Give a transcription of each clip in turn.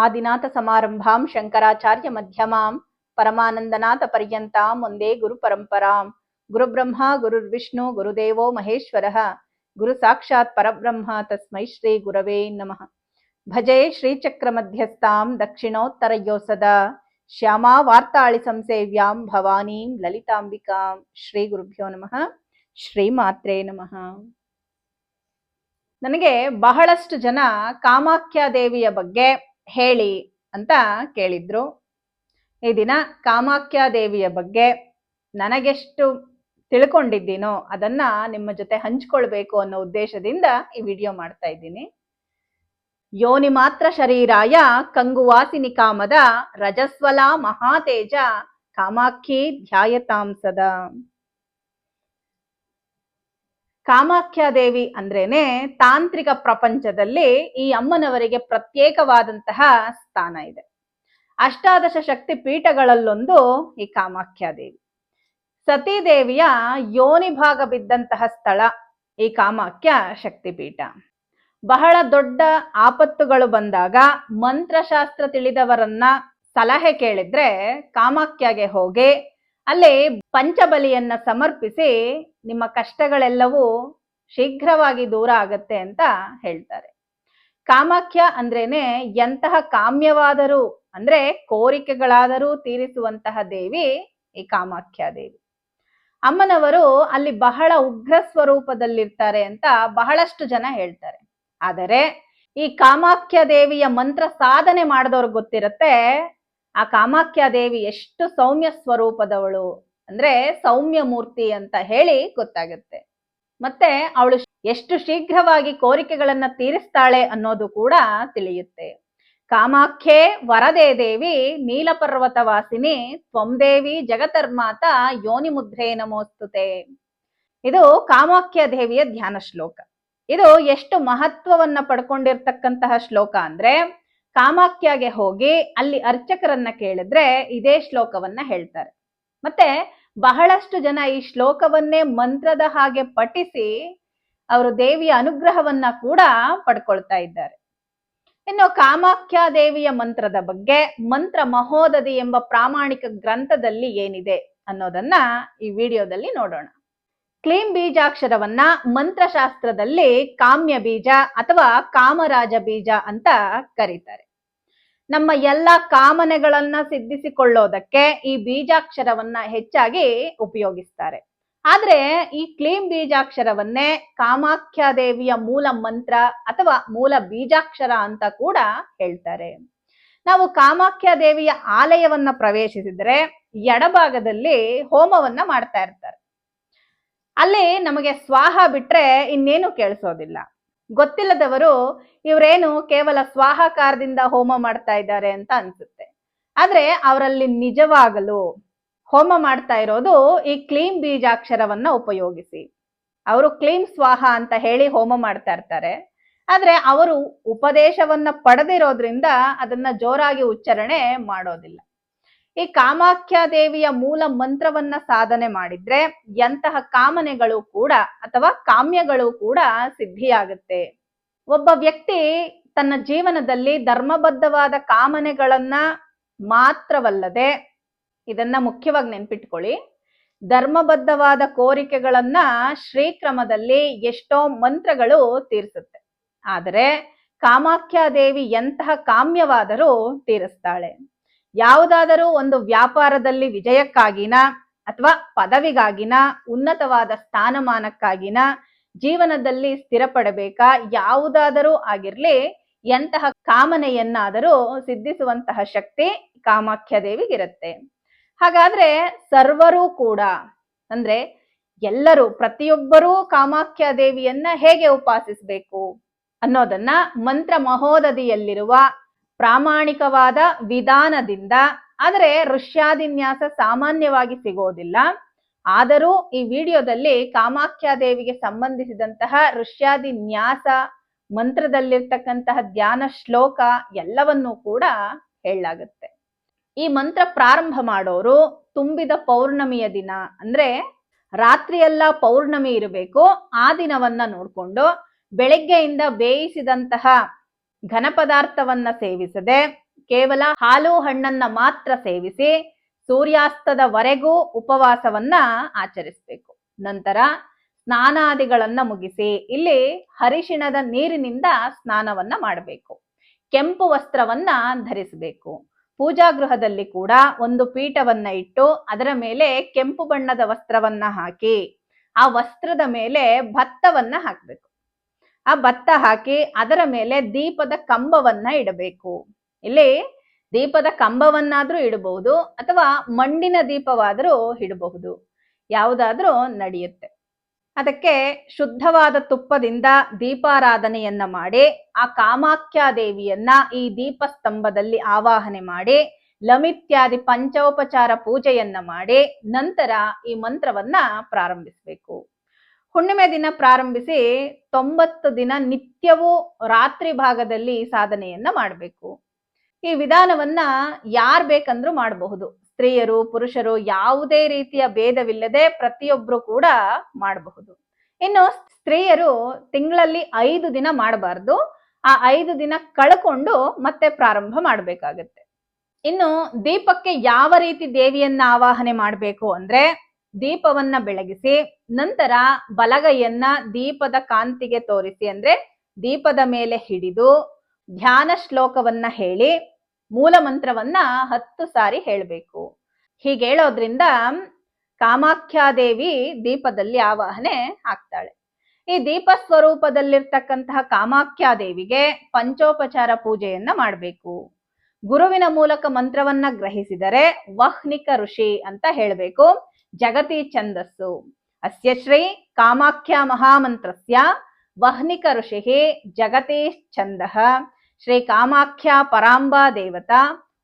ಆದಿನಾಥ ಸಮಾರಂಭಾಂ ಶಂಕರಾಚಾರ್ಯ ಮಧ್ಯಮಾಂ ಪರಮಾನಂದನಾಥ ಪರ್ಯಂತಾಂ ಒಂದೇ ಗುರು ಪರಂಪರಾಂ. ಗುರುಬ್ರಹ್ಮ ಗುರುರ್ವಿಷ್ಣು ಗುರುದೇವೋ ಮಹೇಶ್ವರಃ ಗುರು ಸಾಕ್ಷಾತ್ ಪರಬ್ರಹ್ಮ ತಸ್ಮೈ ಶ್ರೀ ಗುರವೇ ನಮಃ. ಭಜೆ ಶ್ರೀಚಕ್ರ ಮಧ್ಯಸ್ಥಾಂ ದಕ್ಷಿಣೋತ್ತರಯೋ ಸದಾ ಶ್ಯಾಮಾ ವಾರ್ತಾಳಿ ಸಂಸೇವ್ಯಾಂ ಭವಾನೀಂ ಲಲಿತಾಂಬಿಕಾಂ. ಶ್ರೀ ಗುರುಭ್ಯೋ ನಮಃ. ಶ್ರೀ ಮಾತ್ರೇ ನಮಃ. ನನಗೆ ಬಹಳಷ್ಟು ಜನ ಕಾಮಾಖ್ಯ ದೇವಿಯ ಬಗ್ಗೆ ಹೇಳಿ ಅಂತ ಕೇಳಿದ್ರು. ಈ ದಿನ ಕಾಮಾಖ್ಯ ದೇವಿಯ ಬಗ್ಗೆ ನನಗೆಷ್ಟು ತಿಳ್ಕೊಂಡಿದ್ದೀನೋ ಅದನ್ನ ನಿಮ್ಮ ಜೊತೆ ಹಂಚ್ಕೊಳ್ಬೇಕು ಅನ್ನೋ ಉದ್ದೇಶದಿಂದ ಈ ವಿಡಿಯೋ ಮಾಡ್ತಾ ಇದ್ದೀನಿ. ಯೋನಿ ಮಾತ್ರ ಶರೀರಾಯ ಕಂಗುವಾಸಿನಿ ಕಾಮದ ರಜಸ್ವಲ ಮಹಾತೇಜ ಕಾಮಾಖ್ಯೆ ಧ್ಯಾಯತಾಂ ಸದಾ. ಕಾಮಾಖ್ಯ ದೇವಿ ಅಂದ್ರೇನೆ ತಾಂತ್ರಿಕ ಪ್ರಪಂಚದಲ್ಲಿ ಈ ಅಮ್ಮನವರಿಗೆ ಪ್ರತ್ಯೇಕವಾದಂತಹ ಸ್ಥಾನ ಇದೆ. ಅಷ್ಟಾದಶ ಶಕ್ತಿ ಪೀಠಗಳಲ್ಲೊಂದು ಈ ಕಾಮಾಖ್ಯ ದೇವಿ. ಸತೀದೇವಿಯ ಯೋನಿ ಭಾಗ ಬಿದ್ದಂತಹ ಸ್ಥಳ ಈ ಕಾಮಾಖ್ಯ ಶಕ್ತಿಪೀಠ. ಬಹಳ ದೊಡ್ಡ ಆಪತ್ತುಗಳು ಬಂದಾಗ ಮಂತ್ರಶಾಸ್ತ್ರ ತಿಳಿದವರನ್ನ ಸಲಹೆ ಕೇಳಿದ್ರೆ ಕಾಮಾಖ್ಯಗೆ ಹೋಗಿ ಅಲ್ಲಿ ಪಂಚಬಲಿಯನ್ನ ಸಮರ್ಪಿಸಿ ನಿಮ್ಮ ಕಷ್ಟಗಳೆಲ್ಲವೂ ಶೀಘ್ರವಾಗಿ ದೂರ ಆಗತ್ತೆ ಅಂತ ಹೇಳ್ತಾರೆ. ಕಾಮಾಖ್ಯ ಅಂದ್ರೇನೆ ಎಂತಹ ಕಾಮ್ಯವಾದರೂ ಅಂದ್ರೆ ಕೋರಿಕೆಗಳಾದರೂ ತೀರಿಸುವಂತಹ ದೇವಿ ಈ ಕಾಮಾಖ್ಯ ದೇವಿ. ಅಮ್ಮನವರು ಅಲ್ಲಿ ಬಹಳ ಉಗ್ರ ಸ್ವರೂಪದಲ್ಲಿರ್ತಾರೆ ಅಂತ ಬಹಳಷ್ಟು ಜನ ಹೇಳ್ತಾರೆ. ಆದರೆ ಈ ಕಾಮಾಖ್ಯ ದೇವಿಯ ಮಂತ್ರ ಸಾಧನೆ ಮಾಡಿದವ್ರಿಗೆ ಗೊತ್ತಿರತ್ತೆ ಆ ಕಾಮಾಖ್ಯ ದೇವಿ ಎಷ್ಟು ಸೌಮ್ಯ ಸ್ವರೂಪದವಳು ಅಂದ್ರೆ ಸೌಮ್ಯ ಮೂರ್ತಿ ಅಂತ ಹೇಳಿ ಗೊತ್ತಾಗುತ್ತೆ. ಮತ್ತೆ ಅವಳು ಎಷ್ಟು ಶೀಘ್ರವಾಗಿ ಕೋರಿಕೆಗಳನ್ನ ತೀರಿಸ್ತಾಳೆ ಅನ್ನೋದು ಕೂಡ ತಿಳಿಯುತ್ತೆ. ಕಾಮಾಖ್ಯೆ ವರದೇ ದೇವಿ ನೀಲಪರ್ವತ ವಾಸಿನಿ ತ್ವಂ ದೇವಿ ಜಗತರ್ಮಾತ ಯೋನಿ ಮುದ್ರೇ ನಮೋಸ್ತುತೆ. ಇದು ಕಾಮಾಖ್ಯ ದೇವಿಯ ಧ್ಯಾನ ಶ್ಲೋಕ. ಇದು ಎಷ್ಟು ಮಹತ್ವವನ್ನ ಪಡ್ಕೊಂಡಿರ್ತಕ್ಕಂತಹ ಶ್ಲೋಕ ಅಂದ್ರೆ ಕಾಮಾಖ್ಯಗೆ ಹೋಗಿ ಅಲ್ಲಿ ಅರ್ಚಕರನ್ನ ಕೇಳಿದ್ರೆ ಇದೇ ಶ್ಲೋಕವನ್ನ ಹೇಳ್ತಾರೆ. ಮತ್ತೆ ಬಹಳಷ್ಟು ಜನ ಈ ಶ್ಲೋಕವನ್ನೇ ಮಂತ್ರದ ಹಾಗೆ ಪಠಿಸಿ ಅವರು ದೇವಿಯ ಅನುಗ್ರಹವನ್ನ ಕೂಡ ಪಡ್ಕೊಳ್ತಾ ಇದ್ದಾರೆ. ಇನ್ನು ಕಾಮಾಖ್ಯ ದೇವಿಯ ಮಂತ್ರದ ಬಗ್ಗೆ ಮಂತ್ರ ಮಹೋದಧಿ ಎಂಬ ಪ್ರಾಮಾಣಿಕ ಗ್ರಂಥದಲ್ಲಿ ಏನಿದೆ ಅನ್ನೋದನ್ನ ಈ ವಿಡಿಯೋದಲ್ಲಿ ನೋಡೋಣ. ಕ್ಲೀಂ ಬೀಜಾಕ್ಷರವನ್ನ ಮಂತ್ರಶಾಸ್ತ್ರದಲ್ಲಿ ಕಾಮ್ಯ ಬೀಜ ಅಥವಾ ಕಾಮರಾಜ ಬೀಜ ಅಂತ ಕರೀತಾರೆ. ನಮ್ಮ ಎಲ್ಲ ಕಾಮನೆಗಳನ್ನ ಸಿದ್ಧಿಸಿಕೊಳ್ಳೋದಕ್ಕೆ ಈ ಬೀಜಾಕ್ಷರವನ್ನ ಹೆಚ್ಚಾಗಿ ಉಪಯೋಗಿಸ್ತಾರೆ. ಆದ್ರೆ ಈ ಕ್ಲೀಂ ಬೀಜಾಕ್ಷರವನ್ನೇ ಕಾಮಾಖ್ಯ ದೇವಿಯ ಮೂಲ ಮಂತ್ರ ಅಥವಾ ಮೂಲ ಬೀಜಾಕ್ಷರ ಅಂತ ಕೂಡ ಹೇಳ್ತಾರೆ. ನಾವು ಕಾಮಾಖ್ಯ ದೇವಿಯ ಆಲಯವನ್ನ ಪ್ರವೇಶಿಸಿದ್ರೆ ಎಡಭಾಗದಲ್ಲಿ ಹೋಮವನ್ನ ಮಾಡ್ತಾ ಇರ್ತಾರೆ. ಅಲ್ಲಿ ನಮಗೆ ಸ್ವಾಹ ಬಿಟ್ರೆ ಇನ್ನೇನು ಕೇಳಿಸೋದಿಲ್ಲ. ಗೊತ್ತಿಲ್ಲದವರು ಇವರೇನು ಕೇವಲ ಸ್ವಾಹಾಕಾರದಿಂದ ಹೋಮ ಮಾಡ್ತಾ ಇದ್ದಾರೆ ಅಂತ ಅನ್ಸುತ್ತೆ. ಆದ್ರೆ ಅವರಲ್ಲಿ ನಿಜವಾಗಲು ಹೋಮ ಮಾಡ್ತಾ ಇರೋದು ಈ ಕ್ಲೀಂ ಬೀಜಾಕ್ಷರವನ್ನ ಉಪಯೋಗಿಸಿ. ಅವರು ಕ್ಲೀಂ ಸ್ವಾಹ ಅಂತ ಹೇಳಿ ಹೋಮ ಮಾಡ್ತಾ ಇರ್ತಾರೆ. ಆದ್ರೆ ಅವರು ಉಪದೇಶವನ್ನ ಪಡೆದಿರೋದ್ರಿಂದ ಅದನ್ನ ಜೋರಾಗಿ ಉಚ್ಚಾರಣೆ ಮಾಡೋದಿಲ್ಲ. ಈ ಕಾಮಾಖ್ಯ ದೇವಿಯ ಮೂಲ ಮಂತ್ರವನ್ನ ಸಾಧನೆ ಮಾಡಿದ್ರೆ ಎಂತಹ ಕಾಮನೆಗಳು ಕೂಡ ಅಥವಾ ಕಾಮ್ಯಗಳು ಕೂಡ ಸಿದ್ಧಿಯಾಗುತ್ತೆ. ಒಬ್ಬ ವ್ಯಕ್ತಿ ತನ್ನ ಜೀವನದಲ್ಲಿ ಧರ್ಮಬದ್ಧವಾದ ಕಾಮನೆಗಳನ್ನ ಮಾತ್ರವಲ್ಲದೆ, ಇದನ್ನ ಮುಖ್ಯವಾಗಿ ನೆನ್ಪಿಟ್ಕೊಳ್ಳಿ, ಧರ್ಮಬದ್ಧವಾದ ಕೋರಿಕೆಗಳನ್ನ ಶ್ರೀಕ್ರಮದಲ್ಲಿ ಎಷ್ಟೋ ಮಂತ್ರಗಳು ತೀರಿಸುತ್ತೆ. ಆದರೆ ಕಾಮಾಖ್ಯ ದೇವಿ ಎಂತಹ ಕಾಮ್ಯವಾದರೂ ತೀರಿಸ್ತಾಳೆ. ಯಾವುದಾದರೂ ಒಂದು ವ್ಯಾಪಾರದಲ್ಲಿ ವಿಜಯಕ್ಕಾಗಿನ ಅಥವಾ ಪದವಿಗಾಗಿನ ಉನ್ನತವಾದ ಸ್ಥಾನಮಾನಕ್ಕಾಗಿನ ಜೀವನದಲ್ಲಿ ಸ್ಥಿರಪಡಬೇಕಾ ಯಾವುದಾದರೂ ಆಗಿರ್ಲಿ ಎಂತಹ ಕಾಮನೆಯನ್ನಾದರೂ ಸಿದ್ಧಿಸುವಂತಹ ಶಕ್ತಿ ಕಾಮಾಖ್ಯ ದೇವಿಗಿರುತ್ತೆ. ಹಾಗಾದ್ರೆ ಸರ್ವರೂ ಕೂಡ ಅಂದ್ರೆ ಎಲ್ಲರೂ ಪ್ರತಿಯೊಬ್ಬರೂ ಕಾಮಾಖ್ಯ ದೇವಿಯನ್ನ ಹೇಗೆ ಉಪಾಸಿಸಬೇಕು ಅನ್ನೋದನ್ನ ಮಂತ್ರ ಮಹೋದಧಿಯಲ್ಲಿರುವ ಪ್ರಾಮಾಣಿಕವಾದ ವಿಧಾನದಿಂದ, ಆದರೆ ಋಷ್ಯಾದಿನ್ಯಾಸ ಸಾಮಾನ್ಯವಾಗಿ ಸಿಗೋದಿಲ್ಲ. ಆದರೂ ಈ ವಿಡಿಯೋದಲ್ಲಿ ಕಾಮಾಖ್ಯ ದೇವಿಗೆ ಸಂಬಂಧಿಸಿದಂತಹ ಋಷ್ಯಾದಿನ್ಯಾಸ ಮಂತ್ರದಲ್ಲಿರ್ತಕ್ಕಂತಹ ಧ್ಯಾನ ಶ್ಲೋಕ ಎಲ್ಲವನ್ನೂ ಕೂಡ ಹೇಳಲಾಗುತ್ತೆ. ಈ ಮಂತ್ರ ಪ್ರಾರಂಭ ಮಾಡೋರು ತುಂಬಿದ ಪೌರ್ಣಮಿಯ ದಿನ ಅಂದ್ರೆ ರಾತ್ರಿಯೆಲ್ಲ ಪೌರ್ಣಮಿ ಇರಬೇಕು. ಆ ದಿನವನ್ನ ನೋಡ್ಕೊಂಡು ಬೆಳಗ್ಗೆಯಿಂದ ಬೇಯಿಸಿದಂತಹ ಘನ ಪದಾರ್ಥವನ್ನ ಸೇವಿಸದೆ ಕೇವಲ ಹಾಲು ಹಣ್ಣನ್ನ ಮಾತ್ರ ಸೇವಿಸಿ ಸೂರ್ಯಾಸ್ತದವರೆಗೂ ಉಪವಾಸವನ್ನ ಆಚರಿಸಬೇಕು. ನಂತರ ಸ್ನಾನಾದಿಗಳನ್ನ ಮುಗಿಸಿ, ಇಲ್ಲಿ ಹರಿಶಿಣದ ನೀರಿನಿಂದ ಸ್ನಾನವನ್ನ ಮಾಡಬೇಕು. ಕೆಂಪು ವಸ್ತ್ರವನ್ನ ಧರಿಸಬೇಕು. ಪೂಜಾ ಗೃಹದಲ್ಲಿ ಕೂಡ ಒಂದು ಪೀಠವನ್ನ ಇಟ್ಟು ಅದರ ಮೇಲೆ ಕೆಂಪು ಬಣ್ಣದ ವಸ್ತ್ರವನ್ನ ಹಾಕಿ ಆ ವಸ್ತ್ರದ ಮೇಲೆ ಭತ್ತವನ್ನ ಹಾಕಬೇಕು. ಆ ಭತ್ತ ಹಾಕಿ ಅದರ ಮೇಲೆ ದೀಪದ ಕಂಬವನ್ನ ಇಡಬೇಕು. ಇಲ್ಲಿ ದೀಪದ ಕಂಬವನ್ನಾದ್ರೂ ಇಡಬಹುದು ಅಥವಾ ಮಣ್ಣಿನ ದೀಪವಾದರೂ ಇಡಬಹುದು, ಯಾವುದಾದ್ರೂ ನಡೆಯುತ್ತೆ. ಅದಕ್ಕೆ ಶುದ್ಧವಾದ ತುಪ್ಪದಿಂದ ದೀಪಾರಾಧನೆಯನ್ನ ಮಾಡಿ ಆ ಕಾಮಾಖ್ಯಾ ದೇವಿಯನ್ನ ಈ ದೀಪಸ್ತಂಭದಲ್ಲಿ ಆವಾಹನೆ ಮಾಡಿ ಲಮಿತ್ಯಾದಿ ಪಂಚೋಪಚಾರ ಪೂಜೆಯನ್ನ ಮಾಡಿ ನಂತರ ಈ ಮಂತ್ರವನ್ನ ಪ್ರಾರಂಭಿಸಬೇಕು. ಹುಣ್ಣಿಮೆ ದಿನ ಪ್ರಾರಂಭಿಸಿ 90 ದಿನ ನಿತ್ಯವೂ ರಾತ್ರಿ ಭಾಗದಲ್ಲಿ ಸಾಧನೆಯನ್ನ ಮಾಡಬೇಕು. ಈ ವಿಧಾನವನ್ನ ಯಾರು ಬೇಕಂದ್ರೂ ಮಾಡಬಹುದು. ಸ್ತ್ರೀಯರು ಪುರುಷರು ಯಾವುದೇ ರೀತಿಯ ಭೇದವಿಲ್ಲದೆ ಪ್ರತಿಯೊಬ್ರು ಕೂಡ ಮಾಡಬಹುದು. ಇನ್ನು ಸ್ತ್ರೀಯರು ತಿಂಗಳಲ್ಲಿ 5 ದಿನ ಮಾಡಬಾರ್ದು, ಆ 5 ದಿನ ಕಳ್ಕೊಂಡು ಮತ್ತೆ ಪ್ರಾರಂಭ ಮಾಡಬೇಕಾಗತ್ತೆ. ಇನ್ನು ದೀಪಕ್ಕೆ ಯಾವ ರೀತಿ ದೇವಿಯನ್ನ ಆವಾಹನೆ ಮಾಡಬೇಕು ಅಂದ್ರೆ, ದೀಪವನ್ನ ಬೆಳಗಿಸಿ ನಂತರ ಬಲಗೈಯನ್ನ ದೀಪದ ಕಾಂತಿಗೆ ತೋರಿಸಿ, ಅಂದ್ರೆ ದೀಪದ ಮೇಲೆ ಹಿಡಿದು ಧ್ಯಾನ ಶ್ಲೋಕವನ್ನ ಹೇಳಿ ಮೂಲ ಮಂತ್ರವನ್ನ 10 ಸಾರಿ ಹೇಳಬೇಕು. ಹೀಗೆ ಹೇಳೋದ್ರಿಂದ ಕಾಮಾಖ್ಯಾದೇವಿ ದೀಪದಲ್ಲಿ ಆವಾಹನೆ ಆಗ್ತಾಳೆ. ಈ ದೀಪ ಸ್ವರೂಪದಲ್ಲಿರ್ತಕ್ಕಂತಹ ಕಾಮಾಖ್ಯಾದೇವಿಗೆ ಪಂಚೋಪಚಾರ ಪೂಜೆಯನ್ನ ಮಾಡಬೇಕು. ಗುರುವಿನ ಮೂಲಕ ಮಂತ್ರವನ್ನ ಗ್ರಹಿಸಿದರೆ ವಹ್ನಿಕ ಋಷಿ ಅಂತ ಹೇಳಬೇಕು. ಜಗತಿ ಛಂದಸ್ಸು ಅಸ್ಯ ಶ್ರೀ ಕಾಮಾಖ್ಯಾ ಮಹಾಮಂತ್ರಸ್ಯ ವಹ್ನಿಕ ಋಷಿ ಜಗತಿ ಛಂದಃ ಶ್ರೀ ಕಾಮಾಖ್ಯಾ ಪರಾಂಬಾ ದೇವತಾ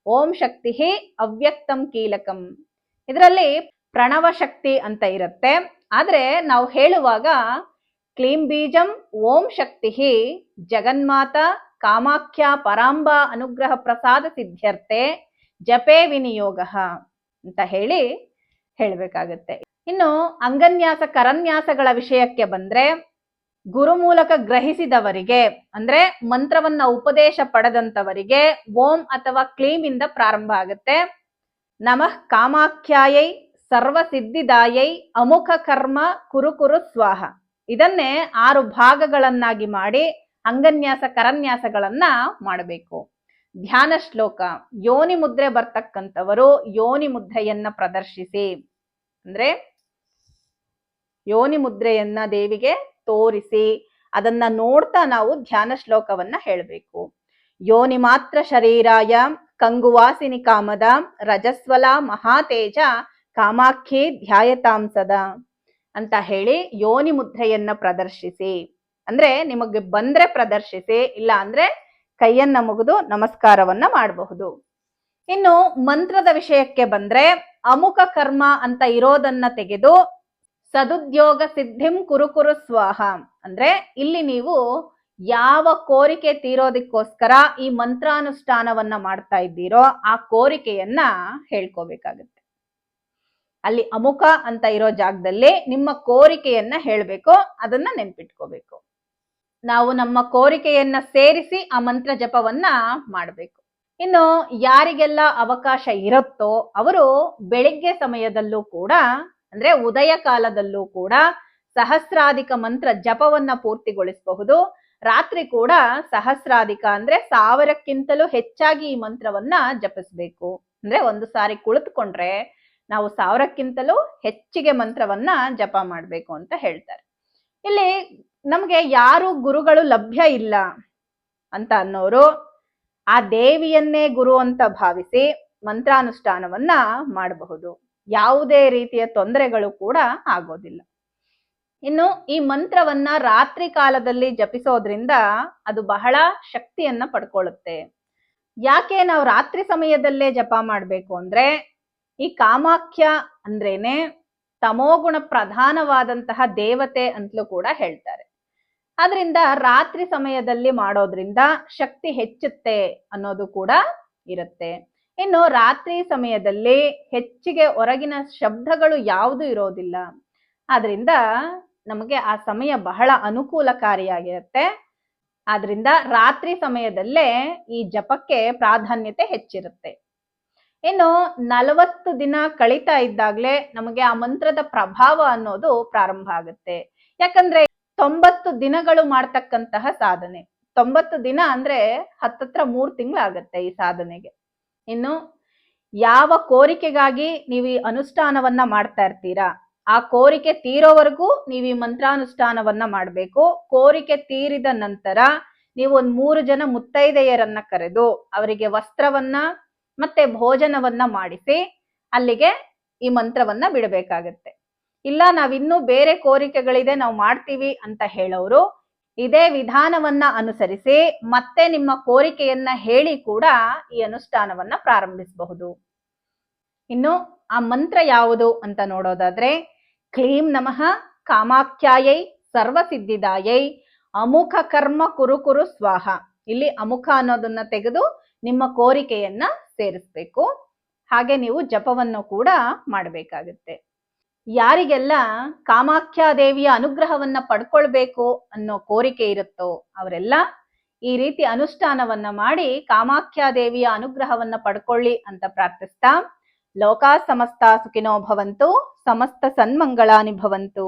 ಓಂ ಶಕ್ತಿ ಅವ್ಯಕ್ತಂ ಕೀಲಕಂ. ಇದರಲ್ಲಿ ಪ್ರಣವ ಶಕ್ತಿ ಅಂತ ಇರುತ್ತೆ, ಆದ್ರೆ ನಾವು ಹೇಳುವಾಗ ಕ್ಲೀಂ ಬೀಜಂ ಓಂ ಶಕ್ತಿ ಜಗನ್ಮಾತಾ ಕಾಮಾಖ್ಯಾ ಪರಾಂಬಾ ಅನುಗ್ರಹ ಪ್ರಸಾದ ಸಿದ್ಧ್ಯರ್ಥೆ ಜಪೇ ವಿನಿಯೋಗ ಅಂತ ಹೇಳಬೇಕಾಗತ್ತೆ. ಇನ್ನು ಅಂಗನ್ಯಾಸ ಕರನ್ಯಾಸಗಳ ವಿಷಯಕ್ಕೆ ಬಂದ್ರೆ, ಗುರು ಮೂಲಕ ಗ್ರಹಿಸಿದವರಿಗೆ ಅಂದ್ರೆ ಮಂತ್ರವನ್ನ ಉಪದೇಶ ಪಡೆದಂತವರಿಗೆ ಓಂ ಅಥವಾ ಕ್ಲೀಂ ಇಂದ ಪ್ರಾರಂಭ ಆಗುತ್ತೆ. ನಮಃ ಕಾಮಾಖ್ಯಾಯೈ ಸರ್ವಸಿದ್ಧಿದಾಯೈ ಅಮುಖ ಕರ್ಮ ಕುರು ಸ್ವಾಹ. ಇದನ್ನೇ 6 ಭಾಗಗಳನ್ನಾಗಿ ಮಾಡಿ ಅಂಗನ್ಯಾಸ ಕರನ್ಯಾಸಗಳನ್ನ ಮಾಡಬೇಕು. ಧ್ಯಾನ ಶ್ಲೋಕ, ಯೋನಿ ಮುದ್ರೆ ಬರ್ತಕ್ಕಂಥವರು ಯೋನಿ ಮುದ್ರೆಯನ್ನ ಪ್ರದರ್ಶಿಸಿ, ಅಂದ್ರೆ ಯೋನಿ ಮುದ್ರೆಯನ್ನ ದೇವಿಗೆ ತೋರಿಸಿ ಅದನ್ನ ನೋಡ್ತಾ ನಾವು ಧ್ಯಾನ ಶ್ಲೋಕವನ್ನ ಹೇಳಬೇಕು. ಯೋನಿ ಮಾತ್ರ ಶರೀರಾಯ ಕಂಗುವಾಸಿನಿ ಕಾಮದ ರಜಸ್ವಲ ಮಹಾತೇಜ ಕಾಮಾಖ್ಯೆ ಧ್ಯಾಯತಾಂಸದ ಅಂತ ಹೇಳಿ ಯೋನಿ ಮುದ್ರೆಯನ್ನ ಪ್ರದರ್ಶಿಸಿ, ಅಂದ್ರೆ ನಿಮಗೆ ಬಂದ್ರೆ ಪ್ರದರ್ಶಿಸಿ, ಇಲ್ಲ ಅಂದ್ರೆ ಕೈಯನ್ನ ಮುಗಿದು ನಮಸ್ಕಾರವನ್ನ ಮಾಡಬಹುದು. ಇನ್ನು ಮಂತ್ರದ ವಿಷಯಕ್ಕೆ ಬಂದ್ರೆ, ಅಮುಖ ಕರ್ಮ ಅಂತ ಇರೋದನ್ನ ತೆಗೆದು ಸದುದ್ಯೋಗ ಸಿದ್ಧಿಂ ಕುರು ಸ್ವಾಹ, ಅಂದ್ರೆ ಇಲ್ಲಿ ನೀವು ಯಾವ ಕೋರಿಕೆ ತೀರೋದಕ್ಕೋಸ್ಕರ ಈ ಮಂತ್ರಾನುಷ್ಠಾನವನ್ನ ಮಾಡ್ತಾ ಇದ್ದೀರೋ ಆ ಕೋರಿಕೆಯನ್ನ ಹೇಳ್ಕೋಬೇಕಾಗತ್ತೆ. ಅಲ್ಲಿ ಅಮುಖ ಅಂತ ಇರೋ ಜಾಗದಲ್ಲಿ ನಿಮ್ಮ ಕೋರಿಕೆಯನ್ನ ಹೇಳ್ಬೇಕು, ಅದನ್ನ ನೆನ್ಪಿಟ್ಕೋಬೇಕು. ನಾವು ನಮ್ಮ ಕೋರಿಕೆಯನ್ನ ಸೇರಿಸಿ ಆ ಮಂತ್ರ ಜಪವನ್ನ ಮಾಡಬೇಕು. ಇನ್ನು ಯಾರಿಗೆಲ್ಲ ಅವಕಾಶ ಇರುತ್ತೋ ಅವರು ಬೆಳಿಗ್ಗೆ ಸಮಯದಲ್ಲೂ ಕೂಡ, ಅಂದ್ರೆ ಉದಯ ಕಾಲದಲ್ಲೂ ಕೂಡ ಸಹಸ್ರಾಧಿಕ ಮಂತ್ರ ಜಪವನ್ನ ಪೂರ್ತಿಗೊಳಿಸಬಹುದು. ರಾತ್ರಿ ಕೂಡ ಸಹಸ್ರಾಧಿಕ ಅಂದ್ರೆ 1000ಕ್ಕಿಂತಲೂ ಹೆಚ್ಚಾಗಿ ಈ ಮಂತ್ರವನ್ನ ಜಪಿಸ್ಬೇಕು. ಅಂದ್ರೆ ಒಂದು ಸಾರಿ ಕುಳಿತುಕೊಂಡ್ರೆ ನಾವು 1000ಕ್ಕಿಂತಲೂ ಹೆಚ್ಚಿಗೆ ಮಂತ್ರವನ್ನ ಜಪ ಮಾಡ್ಬೇಕು ಅಂತ ಹೇಳ್ತಾರೆ. ಇಲ್ಲಿ ನಮ್ಗೆ ಯಾರು ಗುರುಗಳು ಲಭ್ಯ ಇಲ್ಲ ಅಂತ ಅನ್ನೋರು ಆ ದೇವಿಯನ್ನೇ ಗುರು ಅಂತ ಭಾವಿಸಿ ಮಂತ್ರಾನುಷ್ಠಾನವನ್ನ ಮಾಡಬಹುದು. ಯಾವುದೇ ರೀತಿಯ ತೊಂದರೆಗಳು ಕೂಡ ಆಗೋದಿಲ್ಲ. ಇನ್ನು ಈ ಮಂತ್ರವನ್ನ ರಾತ್ರಿ ಕಾಲದಲ್ಲಿ ಜಪಿಸೋದ್ರಿಂದ ಅದು ಬಹಳ ಶಕ್ತಿಯನ್ನ ಪಡ್ಕೊಳ್ಳುತ್ತೆ. ಯಾಕೆ ನಾವು ರಾತ್ರಿ ಸಮಯದಲ್ಲೇ ಜಪ ಮಾಡ್ಬೇಕು ಅಂದ್ರೆ, ಈ ಕಾಮಾಖ್ಯ ಅಂದ್ರೇನೆ ತಮೋಗುಣ ಪ್ರಧಾನವಾದಂತಹ ದೇವತೆ ಅಂತಲೂ ಕೂಡ ಹೇಳ್ತಾರೆ. ಆದ್ರಿಂದ ರಾತ್ರಿ ಸಮಯದಲ್ಲಿ ಮಾಡೋದ್ರಿಂದ ಶಕ್ತಿ ಹೆಚ್ಚುತ್ತೆ ಅನ್ನೋದು ಕೂಡ ಇರುತ್ತೆ. ಇನ್ನು ರಾತ್ರಿ ಸಮಯದಲ್ಲಿ ಹೆಚ್ಚಿಗೆ ಹೊರಗಿನ ಶಬ್ದಗಳು ಯಾವುದು ಇರೋದಿಲ್ಲ, ಆದ್ರಿಂದ ನಮಗೆ ಆ ಸಮಯ ಬಹಳ ಅನುಕೂಲಕಾರಿಯಾಗಿರುತ್ತೆ. ಆದ್ರಿಂದ ರಾತ್ರಿ ಸಮಯದಲ್ಲೇ ಈ ಜಪಕ್ಕೆ ಪ್ರಾಧಾನ್ಯತೆ ಹೆಚ್ಚಿರುತ್ತೆ. ಇನ್ನು 40 ದಿನ ಕಳೀತಾ ಇದ್ದಾಗ್ಲೇ ನಮಗೆ ಆ ಮಂತ್ರದ ಪ್ರಭಾವ ಅನ್ನೋದು ಪ್ರಾರಂಭ ಆಗುತ್ತೆ. ಯಾಕಂದ್ರೆ 90 ದಿನಗಳು ಮಾಡ್ತಕ್ಕಂತಹ ಸಾಧನೆ. 90 ದಿನ ಅಂದ್ರೆ ಹತ್ತತ್ರ 3 ತಿಂಗಳಾಗತ್ತೆ ಈ ಸಾಧನೆಗೆ. ಇನ್ನು ಯಾವ ಕೋರಿಕೆಗಾಗಿ ನೀವು ಈ ಅನುಷ್ಠಾನವನ್ನ ಮಾಡ್ತಾ ಇರ್ತೀರಾ, ಆ ಕೋರಿಕೆ ತೀರೋವರೆಗೂ ನೀವು ಈ ಮಂತ್ರಾನುಷ್ಠಾನವನ್ನ ಮಾಡ್ಬೇಕು. ಕೋರಿಕೆ ತೀರಿದ ನಂತರ ನೀವು ಒಂದ್ 3 ಜನ ಮುತ್ತೈದೆಯರನ್ನ ಕರೆದು ಅವರಿಗೆ ವಸ್ತ್ರವನ್ನ ಮತ್ತೆ ಭೋಜನವನ್ನ ಮಾಡಿಸಿ ಅಲ್ಲಿಗೆ ಈ ಮಂತ್ರವನ್ನ ಬಿಡಬೇಕಾಗತ್ತೆ. ಇಲ್ಲ ನಾವಿನ್ನೂ ಬೇರೆ ಕೋರಿಕೆಗಳಿದೆ ನಾವು ಮಾಡ್ತೀವಿ ಅಂತ ಹೇಳೋರು ಇದೇ ವಿಧಾನವನ್ನ ಅನುಸರಿಸಿ ಮತ್ತೆ ನಿಮ್ಮ ಕೋರಿಕೆಯನ್ನ ಹೇಳಿ ಕೂಡ ಈ ಅನುಷ್ಠಾನವನ್ನ ಪ್ರಾರಂಭಿಸಬಹುದು. ಇನ್ನು ಆ ಮಂತ್ರ ಯಾವುದು ಅಂತ ನೋಡೋದಾದ್ರೆ, ಕ್ಲೀಂ ನಮಃ ಕಾಮಾಖ್ಯಾಯೈ ಸರ್ವಸಿದ್ಧಿದಾಯೈ ಅಮುಖ ಕರ್ಮ ಕುರು ಕುರು ಸ್ವಾಹ. ಇಲ್ಲಿ ಅಮುಖ ಅನ್ನೋದನ್ನ ತೆಗೆದು ನಿಮ್ಮ ಕೋರಿಕೆಯನ್ನ ಸೇರಿಸ್ಬೇಕು. ಹಾಗೆ ನೀವು ಜಪವನ್ನು ಕೂಡ ಮಾಡಬೇಕಾಗುತ್ತೆ. ಯಾರಿಗೆಲ್ಲ ಕಾಮಾಖ್ಯಾದೇವಿಯ ಅನುಗ್ರಹವನ್ನ ಪಡ್ಕೊಳ್ಬೇಕು ಅನ್ನೋ ಕೋರಿಕೆ ಇರುತ್ತೋ ಅವರೆಲ್ಲ ಈ ರೀತಿ ಅನುಷ್ಠಾನವನ್ನ ಮಾಡಿ ಕಾಮಾಖ್ಯಾದೇವಿಯ ಅನುಗ್ರಹವನ್ನ ಪಡ್ಕೊಳ್ಳಿ ಅಂತ ಪ್ರಾರ್ಥಿಸ್ತಾ, ಲೋಕಾ ಸಮಸ್ತ ಸುಖಿನೋ ಭವಂತು, ಸಮಸ್ತ ಸನ್ಮಂಗಳಾನಿ ಭವಂತು.